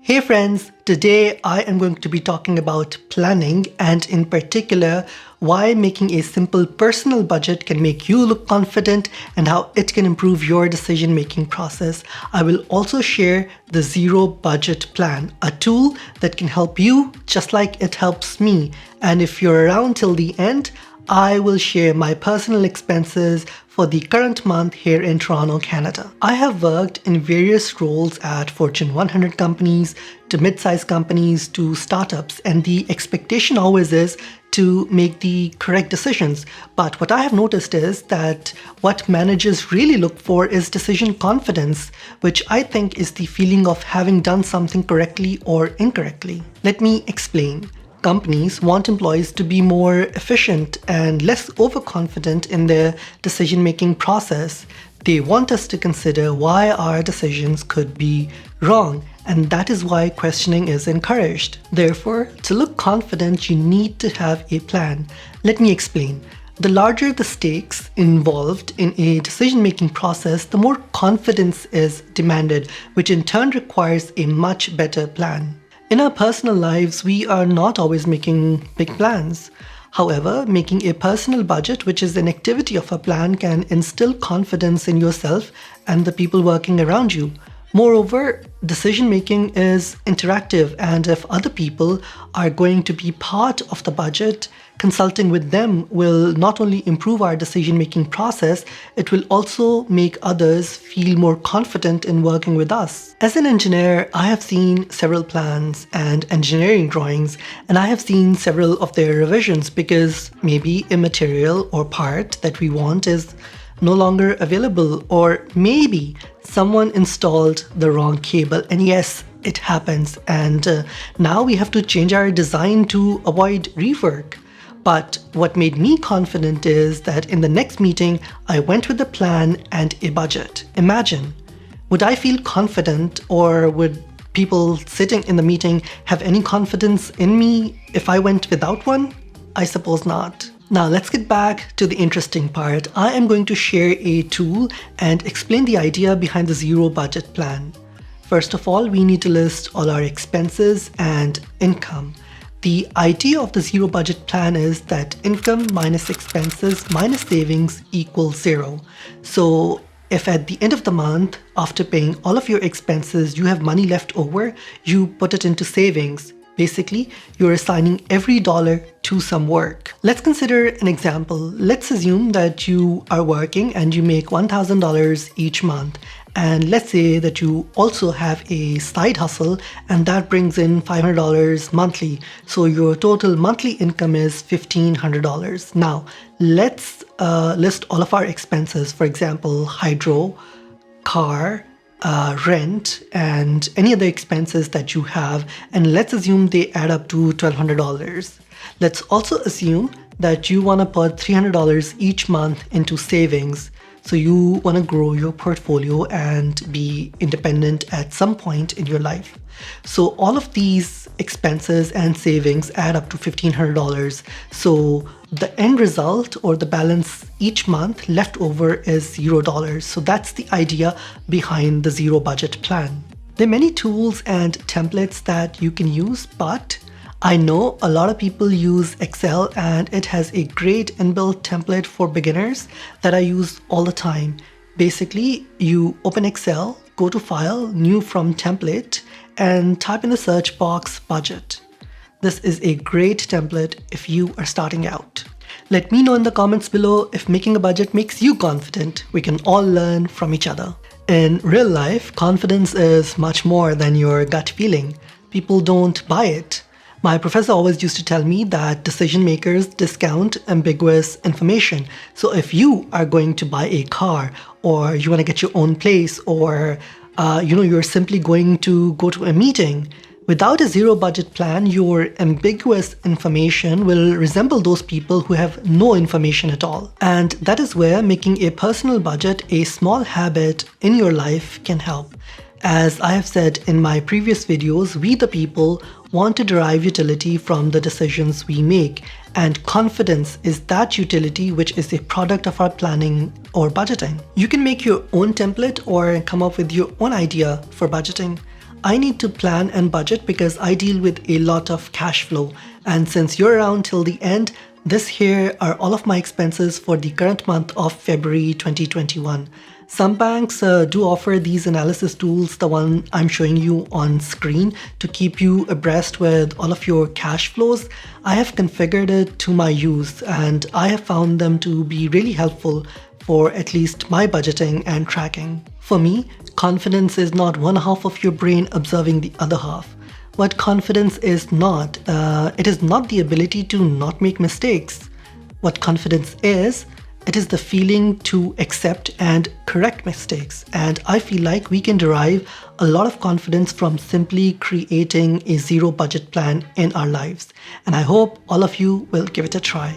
Hey friends, today I am going to be talking about planning and in particular why making a simple personal budget can make you look confident and how it can improve your decision making process. I will also share the zero budget plan, a tool that can help you just like it helps me. And if you're around till the end, I will share my personal expenses for the current month here in Toronto, Canada. I have worked in various roles at Fortune 100 companies, to mid-sized companies, to startups, and the expectation always is to make the correct decisions. But what I have noticed is that what managers really look for is decision confidence, which I think is the feeling of having done something correctly or incorrectly. Let me explain. Companies want employees to be more efficient and less overconfident in their decision-making process. They want us to consider why our decisions could be wrong, and that is why questioning is encouraged. Therefore, to look confident, you need to have a plan. Let me explain. The larger the stakes involved in a decision-making process, the more confidence is demanded, which in turn requires a much better plan. In our personal lives, we are not always making big plans. However, making a personal budget, which is an activity of a plan, can instill confidence in yourself and the people working around you. Moreover, decision-making is interactive, and if other people are going to be part of the budget, consulting with them will not only improve our decision-making process, it will also make others feel more confident in working with us. As an engineer, I have seen several plans and engineering drawings, and I have seen several of their revisions because maybe a material or part that we want is no longer available, or maybe someone installed the wrong cable, and yes, it happens, and now we have to change our design to avoid rework. But what made me confident is that in the next meeting, I went with a plan and a budget. Imagine, would I feel confident, or would people sitting in the meeting have any confidence in me if I went without one? I suppose not. Now let's get back to the interesting part. I am going to share a tool and explain the idea behind the zero budget plan. First of all, we need to list all our expenses and income. The idea of the zero budget plan is that income minus expenses minus savings equals zero. So if at the end of the month, after paying all of your expenses, you have money left over, you put it into savings. Basically, you're assigning every dollar to some work. Let's consider an example. Let's assume that you are working and you make $1,000 each month. And let's say that you also have a side hustle and that brings in $500 monthly. So your total monthly income is $1,500. Now, let's list all of our expenses. For example, hydro, car, rent, and any other expenses that you have, and let's assume they add up to $1,200. Let's also assume that you want to put $300 each month into savings. So you want to grow your portfolio and be independent at some point in your life. So all of these expenses and savings add up to $1,500. So the end result, or the balance each month left over, is $0. So that's the idea behind the zero budget plan. There are many tools and templates that you can use, but I know a lot of people use Excel, and it has a great inbuilt template for beginners that I use all the time. Basically, you open Excel, go to File, New from Template, and type in the search box budget. This is a great template if you are starting out. Let me know in the comments below if making a budget makes you confident. We can all learn from each other. In real life, confidence is much more than your gut feeling. People don't buy it. My professor always used to tell me that decision makers discount ambiguous information. So if you are going to buy a car, or you want to get your own place, or you're simply going to go to a meeting, without a zero budget plan, your ambiguous information will resemble those people who have no information at all. And that is where making a personal budget a small habit in your life can help. As I have said in my previous videos, we the people want to derive utility from the decisions we make, and confidence is that utility, which is a product of our planning or budgeting. You can make your own template or come up with your own idea for budgeting. I need to plan and budget because I deal with a lot of cash flow. And since you're around till the end, this here are all of my expenses for the current month of February 2021. Some banks do offer these analysis tools, the one I'm showing you on screen, to keep you abreast with all of your cash flows. I have configured it to my use and I have found them to be really helpful for at least my budgeting and tracking. For me, confidence is not one half of your brain observing the other half. What confidence is not, it is not the ability to not make mistakes. What confidence is, it is the feeling to accept and correct mistakes. And I feel like we can derive a lot of confidence from simply creating a zero budget plan in our lives. And I hope all of you will give it a try.